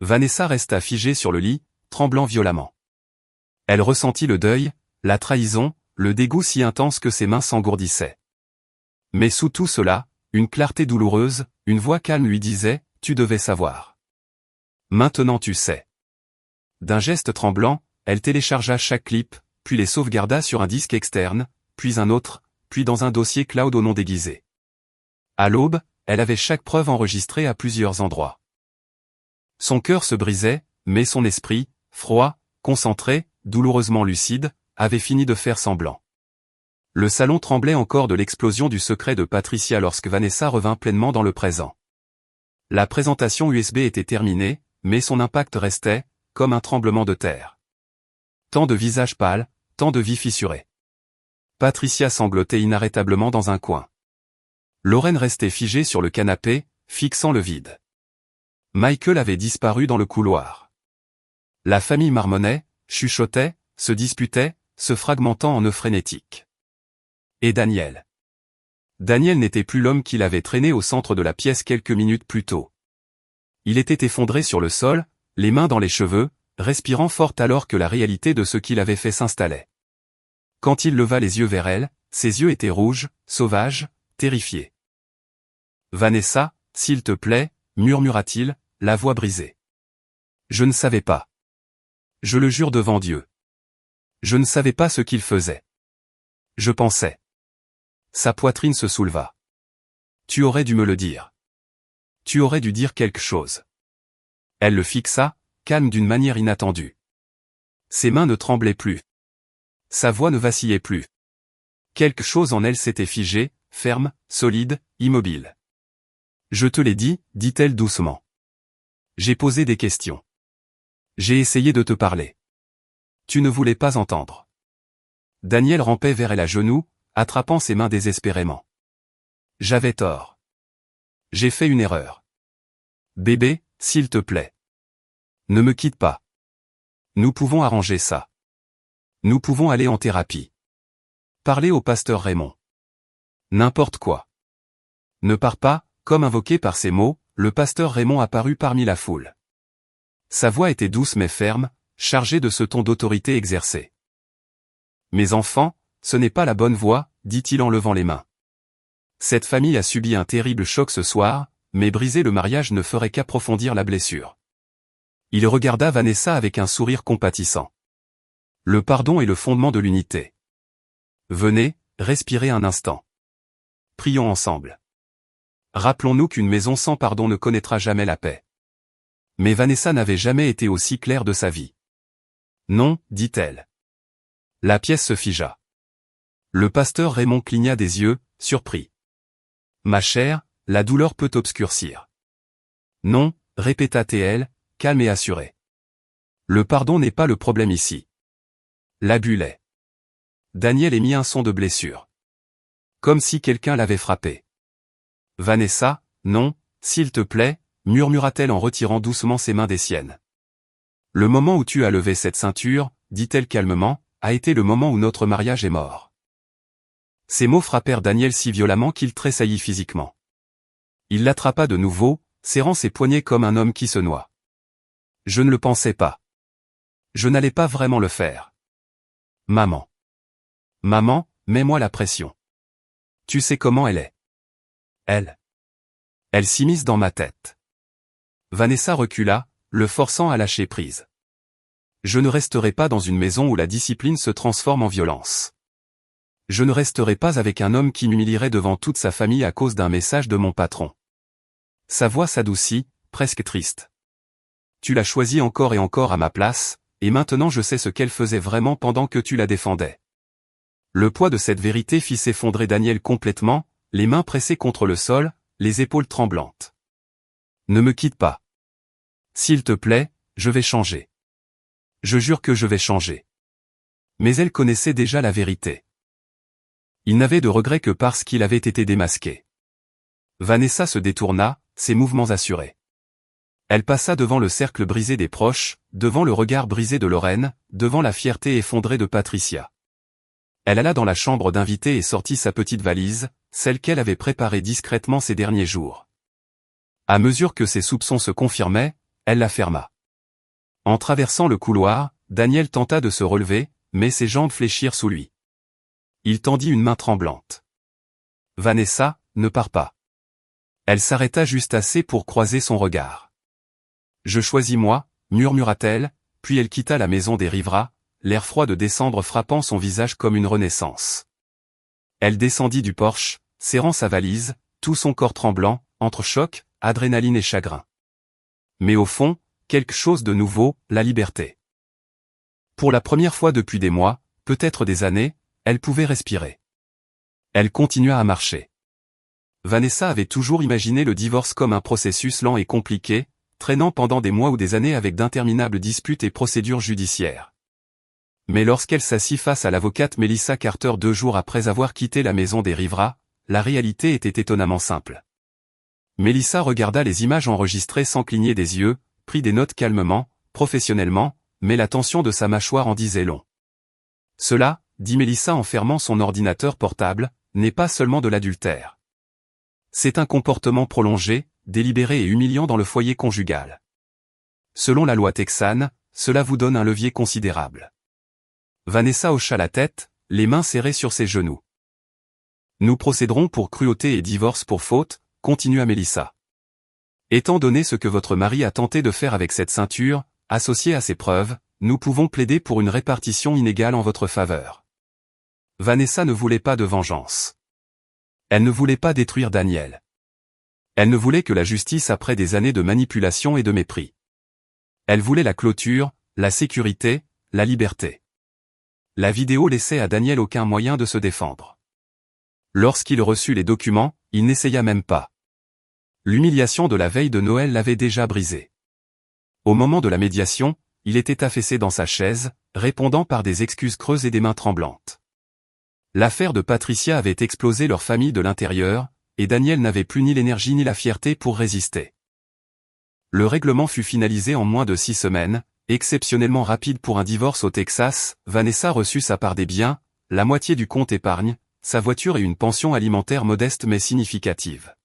Vanessa resta figée sur le lit, tremblant violemment. Elle ressentit le deuil, la trahison, le dégoût si intense que ses mains s'engourdissaient. Mais sous tout cela, une clarté douloureuse, une voix calme lui disait, « Tu devais savoir. Maintenant tu sais. » D'un geste tremblant, elle téléchargea chaque clip, puis les sauvegarda sur un disque externe, puis un autre, puis dans un dossier cloud au nom déguisé. À l'aube, elle avait chaque preuve enregistrée à plusieurs endroits. Son cœur se brisait, mais son esprit, froid, concentré, douloureusement lucide, avait fini de faire semblant. Le salon tremblait encore de l'explosion du secret de Patricia lorsque Vanessa revint pleinement dans le présent. La présentation USB était terminée, mais son impact restait, comme un tremblement de terre. Tant de visages pâles, tant de vies fissurées. Patricia sanglotait inarrêtablement dans un coin. Lorraine restait figée sur le canapé, fixant le vide. Michael avait disparu dans le couloir. La famille marmonnait, chuchotait, se disputait, se fragmentant en nœuds frénétiques. Et Daniel. Daniel n'était plus l'homme qu'il avait traîné au centre de la pièce quelques minutes plus tôt. Il était effondré sur le sol, les mains dans les cheveux, respirant fort alors que la réalité de ce qu'il avait fait s'installait. Quand il leva les yeux vers elle, ses yeux étaient rouges, sauvages, terrifiés. « Vanessa, s'il te plaît, » murmura-t-il, la voix brisée. « Je ne savais pas. Je le jure devant Dieu. Je ne savais pas ce qu'il faisait. Je pensais. » Sa poitrine se souleva. « Tu aurais dû me le dire. Tu aurais dû dire quelque chose. » Elle le fixa, calme d'une manière inattendue. Ses mains ne tremblaient plus. Sa voix ne vacillait plus. Quelque chose en elle s'était figé, ferme, solide, immobile. « Je te l'ai dit, » dit-elle doucement. « J'ai posé des questions. J'ai essayé de te parler. Tu ne voulais pas entendre. » Daniel rampait vers elle à genoux, attrapant ses mains désespérément. « J'avais tort. J'ai fait une erreur. Bébé, s'il te plaît. Ne me quitte pas. Nous pouvons arranger ça. Nous pouvons aller en thérapie. Parler au pasteur Raymond. N'importe quoi. » Ne pars pas. Comme invoqué par ces mots, le pasteur Raymond apparut parmi la foule. Sa voix était douce mais ferme, chargée de ce ton d'autorité exercée. « Mes enfants, ce n'est pas la bonne voie, » dit-il en levant les mains. Cette famille a subi un terrible choc ce soir, mais briser le mariage ne ferait qu'approfondir la blessure. Il regarda Vanessa avec un sourire compatissant. Le pardon est le fondement de l'unité. Venez, respirez un instant. Prions ensemble. Rappelons-nous qu'une maison sans pardon ne connaîtra jamais la paix. Mais Vanessa n'avait jamais été aussi claire de sa vie. Non, dit-elle. La pièce se figea. Le pasteur Raymond cligna des yeux, surpris. Ma chère, la douleur peut obscurcir. Non, répéta-t-elle, calme et assurée. Le pardon n'est pas le problème ici. L'abus l'est. Daniel émit un son de blessure. Comme si quelqu'un l'avait frappé. Vanessa, non, s'il te plaît, murmura-t-elle en retirant doucement ses mains des siennes. Le moment où tu as levé cette ceinture, dit-elle calmement, a été le moment où notre mariage est mort. Ces mots frappèrent Daniel si violemment qu'il tressaillit physiquement. Il l'attrapa de nouveau, serrant ses poignets comme un homme qui se noie. Je ne le pensais pas. Je n'allais pas vraiment le faire. Maman. Maman, mets-moi la pression. Tu sais comment elle est. Elle s'immisce dans ma tête. Vanessa recula, le forçant à lâcher prise. Je ne resterai pas dans une maison où la discipline se transforme en violence. Je ne resterai pas avec un homme qui m'humilierait devant toute sa famille à cause d'un message de mon patron. Sa voix s'adoucit, presque triste. Tu l'as choisie encore et encore à ma place, et maintenant je sais ce qu'elle faisait vraiment pendant que tu la défendais. Le poids de cette vérité fit s'effondrer Daniel complètement, les mains pressées contre le sol, les épaules tremblantes. Ne me quitte pas. S'il te plaît, je vais changer. Je jure que je vais changer. Mais elle connaissait déjà la vérité. Il n'avait de regret que parce qu'il avait été démasqué. Vanessa se détourna, ses mouvements assurés. Elle passa devant le cercle brisé des proches, devant le regard brisé de Lorraine, devant la fierté effondrée de Patricia. Elle alla dans la chambre d'invité et sortit sa petite valise, celle qu'elle avait préparée discrètement ces derniers jours. À mesure que ses soupçons se confirmaient, elle la ferma. En traversant le couloir, Daniel tenta de se relever, mais ses jambes fléchirent sous lui. Il tendit une main tremblante. « Vanessa, ne pars pas. » Elle s'arrêta juste assez pour croiser son regard. « Je choisis moi, » murmura-t-elle, puis elle quitta la maison des Rivera, l'air froid de décembre frappant son visage comme une renaissance. Elle descendit du porche, serrant sa valise, tout son corps tremblant, entre choc, adrénaline et chagrin. Mais au fond, quelque chose de nouveau, la liberté. Pour la première fois depuis des mois, peut-être des années, elle pouvait respirer. Elle continua à marcher. Vanessa avait toujours imaginé le divorce comme un processus lent et compliqué, traînant pendant des mois ou des années avec d'interminables disputes et procédures judiciaires. Mais lorsqu'elle s'assit face à l'avocate Melissa Carter 2 jours après avoir quitté la maison des Rivera, la réalité était étonnamment simple. Melissa regarda les images enregistrées sans cligner des yeux, prit des notes calmement, professionnellement, mais la tension de sa mâchoire en disait long. Cela, dit Melissa en fermant son ordinateur portable, n'est pas seulement de l'adultère. C'est un comportement prolongé, délibéré et humiliant dans le foyer conjugal. Selon la loi texane, cela vous donne un levier considérable. Vanessa hocha la tête, les mains serrées sur ses genoux. Nous procéderons pour cruauté et divorce pour faute, continua Melissa. Étant donné ce que votre mari a tenté de faire avec cette ceinture, associée à ces preuves, nous pouvons plaider pour une répartition inégale en votre faveur. Vanessa ne voulait pas de vengeance. Elle ne voulait pas détruire Daniel. Elle ne voulait que la justice après des années de manipulation et de mépris. Elle voulait la clôture, la sécurité, la liberté. La vidéo laissait à Daniel aucun moyen de se défendre. Lorsqu'il reçut les documents, il n'essaya même pas. L'humiliation de la veille de Noël l'avait déjà brisé. Au moment de la médiation, il était affaissé dans sa chaise, répondant par des excuses creuses et des mains tremblantes. L'affaire de Patricia avait explosé leur famille de l'intérieur, et Daniel n'avait plus ni l'énergie ni la fierté pour résister. Le règlement fut finalisé en moins de 6 semaines, exceptionnellement rapide pour un divorce au Texas. Vanessa reçut sa part des biens, la moitié du compte épargne, sa voiture et une pension alimentaire modeste mais significative.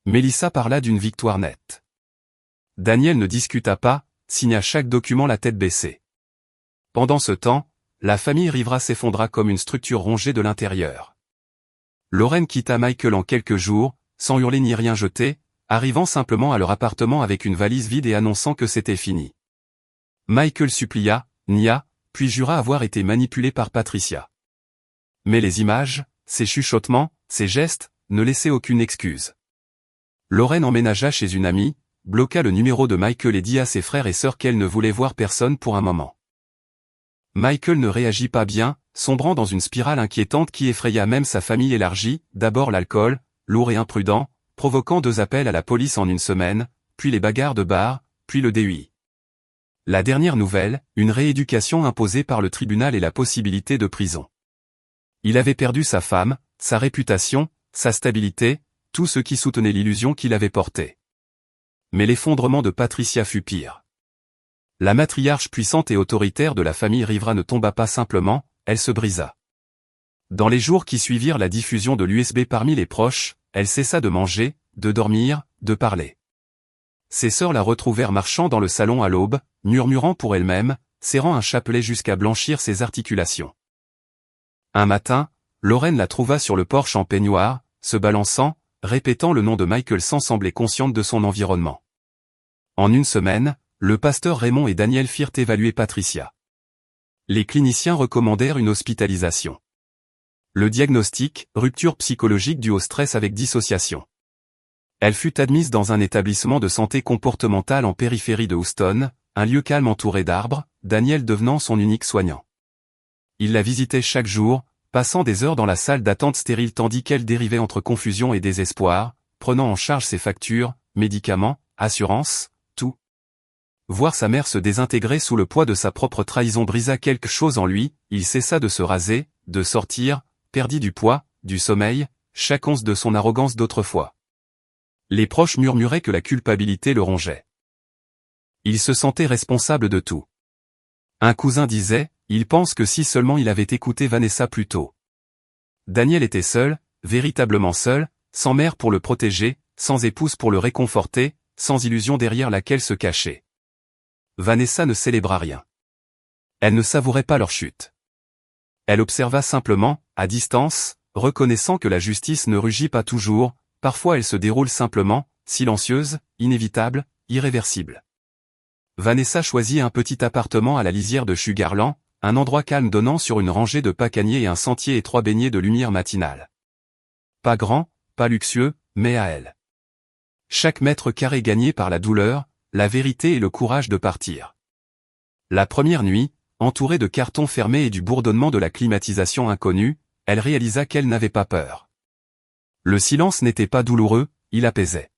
Melissa parla d'une victoire nette. Daniel ne discuta pas, signa chaque document la tête baissée. Pendant ce temps, la famille Rivera s'effondra comme une structure rongée de l'intérieur. Lorraine quitta Michael en quelques jours, sans hurler ni rien jeter, arrivant simplement à leur appartement avec une valise vide et annonçant que c'était fini. Michael supplia, nia, puis jura avoir été manipulé par Patricia. Mais les images, ses chuchotements, ses gestes, ne laissaient aucune excuse. Lorraine emménagea chez une amie, bloqua le numéro de Michael et dit à ses frères et sœurs qu'elle ne voulait voir personne pour un moment. Michael ne réagit pas bien, sombrant dans une spirale inquiétante qui effraya même sa famille élargie, d'abord l'alcool, lourd et imprudent, provoquant 2 appels à la police en une semaine, puis les bagarres de bar, puis le DUI. La dernière nouvelle, une rééducation imposée par le tribunal et la possibilité de prison. Il avait perdu sa femme, sa réputation, sa stabilité, tout ce qui soutenait l'illusion qu'il avait portée. Mais l'effondrement de Patricia fut pire. La matriarche puissante et autoritaire de la famille Rivera ne tomba pas simplement, elle se brisa. Dans les jours qui suivirent la diffusion de l'USB parmi les proches, elle cessa de manger, de dormir, de parler. Ses sœurs la retrouvèrent marchant dans le salon à l'aube, murmurant pour elle-même, serrant un chapelet jusqu'à blanchir ses articulations. Un matin, Lorraine la trouva sur le porche en peignoir, se balançant, répétant le nom de Michael sans sembler consciente de son environnement. En une semaine, le pasteur Raymond et Daniel firent évaluer Patricia. Les cliniciens recommandèrent une hospitalisation. Le diagnostic, rupture psychologique due au stress avec dissociation. Elle fut admise dans un établissement de santé comportementale en périphérie de Houston, un lieu calme entouré d'arbres, Daniel devenant son unique soignant. Il la visitait chaque jour, passant des heures dans la salle d'attente stérile tandis qu'elle dérivait entre confusion et désespoir, prenant en charge ses factures, médicaments, assurances, tout. Voir sa mère se désintégrer sous le poids de sa propre trahison brisa quelque chose en lui, il cessa de se raser, de sortir, perdit du poids, du sommeil, chaque once de son arrogance d'autrefois. Les proches murmuraient que la culpabilité le rongeait. Il se sentait responsable de tout. Un cousin disait, il pense que si seulement il avait écouté Vanessa plus tôt. Daniel était seul, véritablement seul, sans mère pour le protéger, sans épouse pour le réconforter, sans illusion derrière laquelle se cacher. Vanessa ne célébra rien. Elle ne savourait pas leur chute. Elle observa simplement, à distance, reconnaissant que la justice ne rugit pas toujours, parfois elle se déroule simplement, silencieuse, inévitable, irréversible. Vanessa choisit un petit appartement à la lisière de Sugarland, un endroit calme donnant sur une rangée de pacaniers et un sentier étroit baigné de lumière matinale. Pas grand, pas luxueux, mais à elle. Chaque mètre carré gagné par la douleur, la vérité et le courage de partir. La première nuit, entourée de cartons fermés et du bourdonnement de la climatisation inconnue, elle réalisa qu'elle n'avait pas peur. Le silence n'était pas douloureux, il apaisait.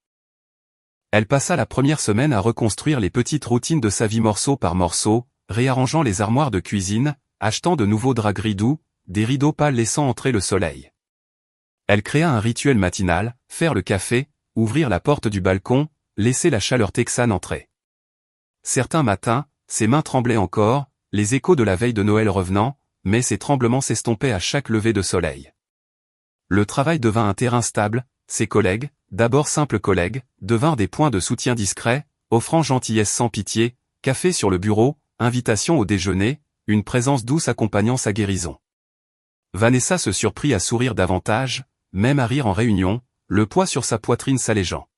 Elle passa la première semaine à reconstruire les petites routines de sa vie morceau par morceau, réarrangeant les armoires de cuisine, achetant de nouveaux draps gris doux, des rideaux pâles laissant entrer le soleil. Elle créa un rituel matinal, faire le café, ouvrir la porte du balcon, laisser la chaleur texane entrer. Certains matins, ses mains tremblaient encore, les échos de la veille de Noël revenant, mais ces tremblements s'estompaient à chaque lever de soleil. Le travail devint un terrain stable, ses collègues, d'abord simples collègues, devinrent des points de soutien discrets, offrant gentillesse sans pitié, café sur le bureau, invitation au déjeuner, une présence douce accompagnant sa guérison. Vanessa se surprit à sourire davantage, même à rire en réunion, le poids sur sa poitrine s'allégeant.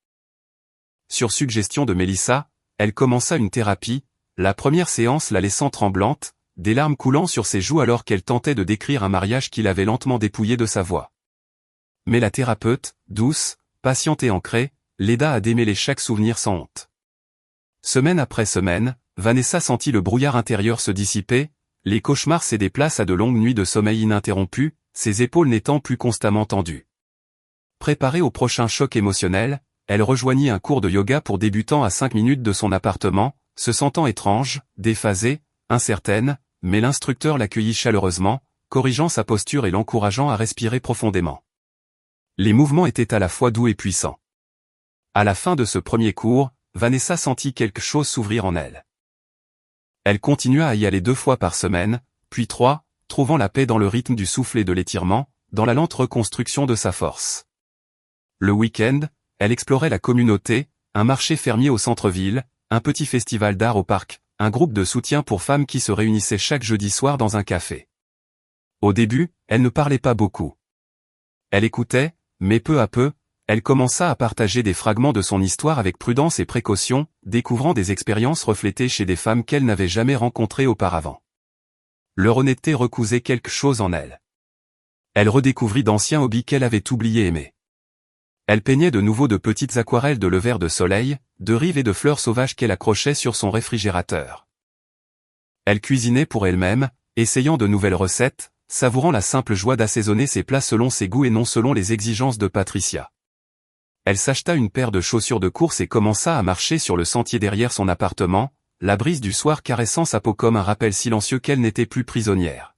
Sur suggestion de Mélissa, elle commença une thérapie, la première séance la laissant tremblante, des larmes coulant sur ses joues alors qu'elle tentait de décrire un mariage qui l'avait lentement dépouillé de sa voix. Mais la thérapeute, douce, patiente et ancrée, l'aida à démêler chaque souvenir sans honte. Semaine après semaine, Vanessa sentit le brouillard intérieur se dissiper, les cauchemars cédaient place à de longues nuits de sommeil ininterrompues, ses épaules n'étant plus constamment tendues. Préparée au prochain choc émotionnel, elle rejoignit un cours de yoga pour débutants à 5 minutes de son appartement, se sentant étrange, déphasée, incertaine, mais l'instructeur l'accueillit chaleureusement, corrigeant sa posture et l'encourageant à respirer profondément. Les mouvements étaient à la fois doux et puissants. À la fin de ce premier cours, Vanessa sentit quelque chose s'ouvrir en elle. Elle continua à y aller 2 fois par semaine, puis 3, trouvant la paix dans le rythme du souffle et de l'étirement, dans la lente reconstruction de sa force. Le week-end, elle explorait la communauté, un marché fermier au centre-ville, un petit festival d'art au parc, un groupe de soutien pour femmes qui se réunissaient chaque jeudi soir dans un café. Au début, elle ne parlait pas beaucoup. Elle écoutait, mais peu à peu, elle commença à partager des fragments de son histoire avec prudence et précaution, découvrant des expériences reflétées chez des femmes qu'elle n'avait jamais rencontrées auparavant. Leur honnêteté recousait quelque chose en elle. Elle redécouvrit d'anciens hobbies qu'elle avait oubliés aimer. Elle peignait de nouveau de petites aquarelles de levers de soleil, de rives et de fleurs sauvages qu'elle accrochait sur son réfrigérateur. Elle cuisinait pour elle-même, essayant de nouvelles recettes, savourant la simple joie d'assaisonner ses plats selon ses goûts et non selon les exigences de Patricia. Elle s'acheta une paire de chaussures de course et commença à marcher sur le sentier derrière son appartement, la brise du soir caressant sa peau comme un rappel silencieux qu'elle n'était plus prisonnière.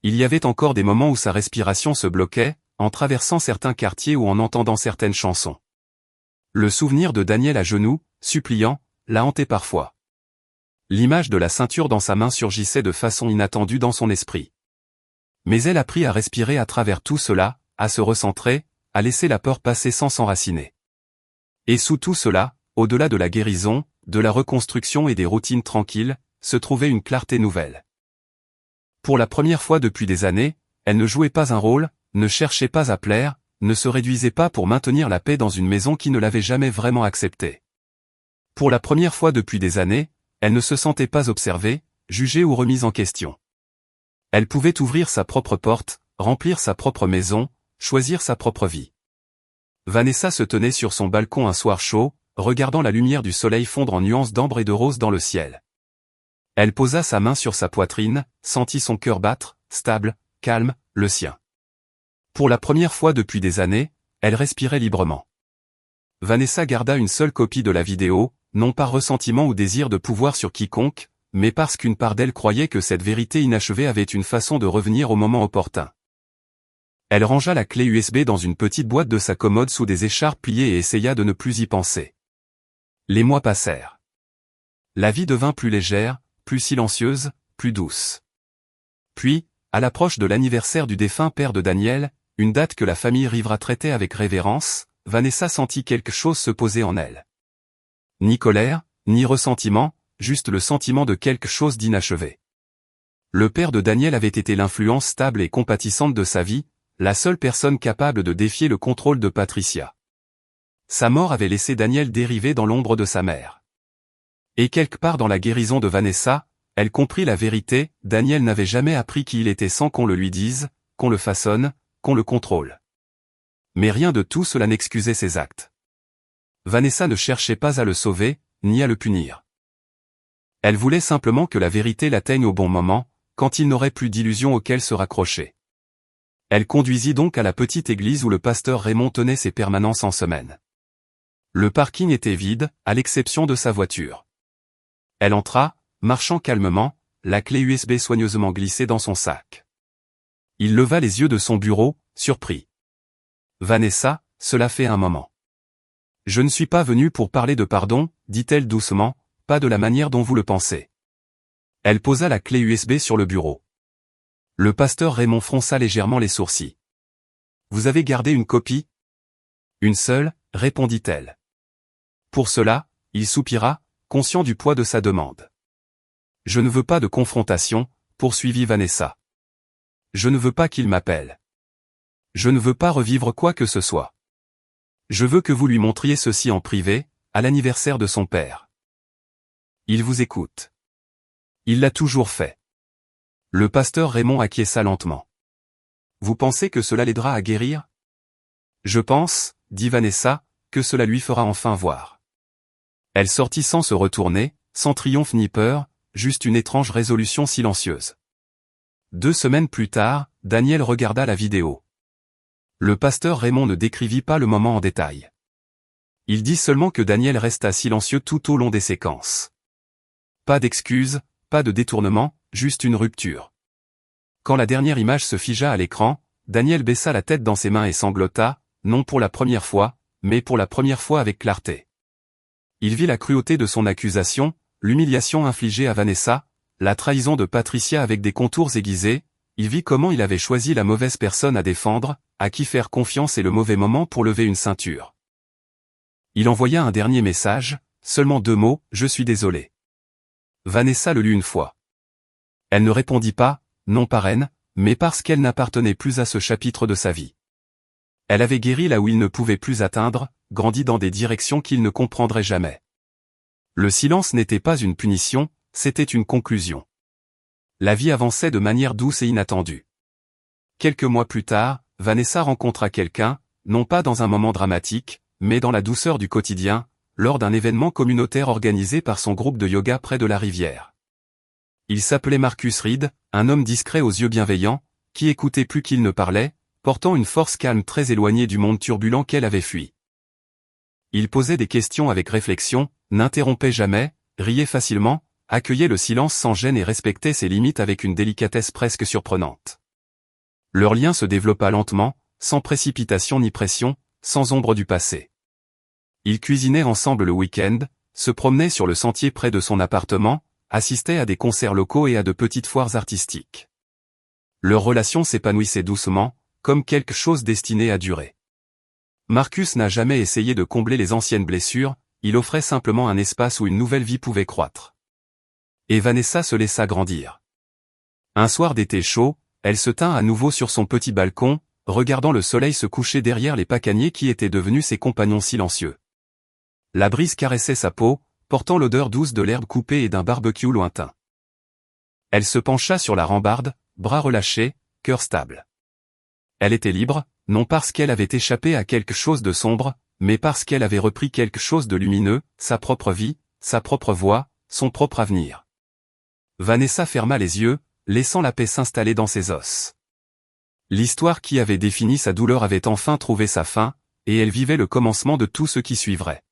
Il y avait encore des moments où sa respiration se bloquait, en traversant certains quartiers ou en entendant certaines chansons. Le souvenir de Daniel à genoux, suppliant, la hantait parfois. L'image de la ceinture dans sa main surgissait de façon inattendue dans son esprit. Mais elle apprit à respirer à travers tout cela, à se recentrer, à laisser la peur passer sans s'enraciner. Et sous tout cela, au-delà de la guérison, de la reconstruction et des routines tranquilles, se trouvait une clarté nouvelle. Pour la première fois depuis des années, elle ne jouait pas un rôle, ne cherchait pas à plaire, ne se réduisait pas pour maintenir la paix dans une maison qui ne l'avait jamais vraiment acceptée. Pour la première fois depuis des années, elle ne se sentait pas observée, jugée ou remise en question. Elle pouvait ouvrir sa propre porte, remplir sa propre maison, choisir sa propre vie. Vanessa se tenait sur son balcon un soir chaud, regardant la lumière du soleil fondre en nuances d'ambre et de rose dans le ciel. Elle posa sa main sur sa poitrine, sentit son cœur battre, stable, calme, le sien. Pour la première fois depuis des années, elle respirait librement. Vanessa garda une seule copie de la vidéo, non par ressentiment ou désir de pouvoir sur quiconque, mais parce qu'une part d'elle croyait que cette vérité inachevée avait une façon de revenir au moment opportun. Elle rangea la clé USB dans une petite boîte de sa commode sous des écharpes pliées et essaya de ne plus y penser. Les mois passèrent. La vie devint plus légère, plus silencieuse, plus douce. Puis, à l'approche de l'anniversaire du défunt père de Daniel, une date que la famille Rivera traitait avec révérence, Vanessa sentit quelque chose se poser en elle. Ni colère, ni ressentiment, juste le sentiment de quelque chose d'inachevé. Le père de Daniel avait été l'influence stable et compatissante de sa vie, la seule personne capable de défier le contrôle de Patricia. Sa mort avait laissé Daniel dériver dans l'ombre de sa mère. Et quelque part dans la guérison de Vanessa, elle comprit la vérité, Daniel n'avait jamais appris qui il était sans qu'on le lui dise, qu'on le façonne, qu'on le contrôle. Mais rien de tout cela n'excusait ses actes. Vanessa ne cherchait pas à le sauver, ni à le punir. Elle voulait simplement que la vérité l'atteigne au bon moment, quand il n'aurait plus d'illusions auxquelles se raccrocher. Elle conduisit donc à la petite église où le pasteur Raymond tenait ses permanences en semaine. Le parking était vide, à l'exception de sa voiture. Elle entra, marchant calmement, la clé USB soigneusement glissée dans son sac. Il leva les yeux de son bureau, surpris. « Vanessa, cela fait un moment. »« Je ne suis pas venue pour parler de pardon, » dit-elle doucement, « pas de la manière dont vous le pensez. » Elle posa la clé USB sur le bureau. Le pasteur Raymond fronça légèrement les sourcils. « Vous avez gardé une copie ? » ?»« Une seule, » répondit-elle. Pour cela, il soupira, conscient du poids de sa demande. « Je ne veux pas de confrontation, » poursuivit Vanessa. « Je ne veux pas qu'il m'appelle. Je ne veux pas revivre quoi que ce soit. Je veux que vous lui montriez ceci en privé, à l'anniversaire de son père. Il vous écoute. Il l'a toujours fait. » Le pasteur Raymond acquiesça lentement. « Vous pensez que cela l'aidera à guérir ? » ?»« Je pense, » dit Vanessa, « que cela lui fera enfin voir. » Elle sortit sans se retourner, sans triomphe ni peur, juste une étrange résolution silencieuse. 2 semaines plus tard, Daniel regarda la vidéo. Le pasteur Raymond ne décrivit pas le moment en détail. Il dit seulement que Daniel resta silencieux tout au long des séquences. Pas d'excuses, pas de détournement, juste une rupture. Quand la dernière image se figea à l'écran, Daniel baissa la tête dans ses mains et sanglota, non pour la première fois, mais pour la première fois avec clarté. Il vit la cruauté de son accusation, l'humiliation infligée à Vanessa, la trahison de Patricia avec des contours aiguisés, il vit comment il avait choisi la mauvaise personne à défendre, à qui faire confiance et le mauvais moment pour lever une ceinture. Il envoya un dernier message, seulement 2 mots, « Je suis désolé ». Vanessa le lut une fois. Elle ne répondit pas, non par haine, mais parce qu'elle n'appartenait plus à ce chapitre de sa vie. Elle avait guéri là où il ne pouvait plus atteindre, grandi dans des directions qu'il ne comprendrait jamais. Le silence n'était pas une punition, c'était une conclusion. La vie avançait de manière douce et inattendue. Quelques mois plus tard, Vanessa rencontra quelqu'un, non pas dans un moment dramatique, mais dans la douceur du quotidien, lors d'un événement communautaire organisé par son groupe de yoga près de la rivière. Il s'appelait Marcus Reed, un homme discret aux yeux bienveillants, qui écoutait plus qu'il ne parlait, portant une force calme très éloignée du monde turbulent qu'elle avait fui. Il posait des questions avec réflexion, n'interrompait jamais, riait facilement, accueillait le silence sans gêne et respectait ses limites avec une délicatesse presque surprenante. Leur lien se développa lentement, sans précipitation ni pression, sans ombre du passé. Ils cuisinaient ensemble le week-end, se promenaient sur le sentier près de son appartement, assistaient à des concerts locaux et à de petites foires artistiques. Leur relation s'épanouissait doucement, comme quelque chose destiné à durer. Marcus n'a jamais essayé de combler les anciennes blessures, il offrait simplement un espace où une nouvelle vie pouvait croître. Et Vanessa se laissa grandir. Un soir d'été chaud, elle se tint à nouveau sur son petit balcon, regardant le soleil se coucher derrière les pacaniers qui étaient devenus ses compagnons silencieux. La brise caressait sa peau, portant l'odeur douce de l'herbe coupée et d'un barbecue lointain. Elle se pencha sur la rambarde, bras relâchés, cœur stable. Elle était libre, non parce qu'elle avait échappé à quelque chose de sombre, mais parce qu'elle avait repris quelque chose de lumineux, sa propre vie, sa propre voie, son propre avenir. Vanessa ferma les yeux, laissant la paix s'installer dans ses os. L'histoire qui avait défini sa douleur avait enfin trouvé sa fin, et elle vivait le commencement de tout ce qui suivrait.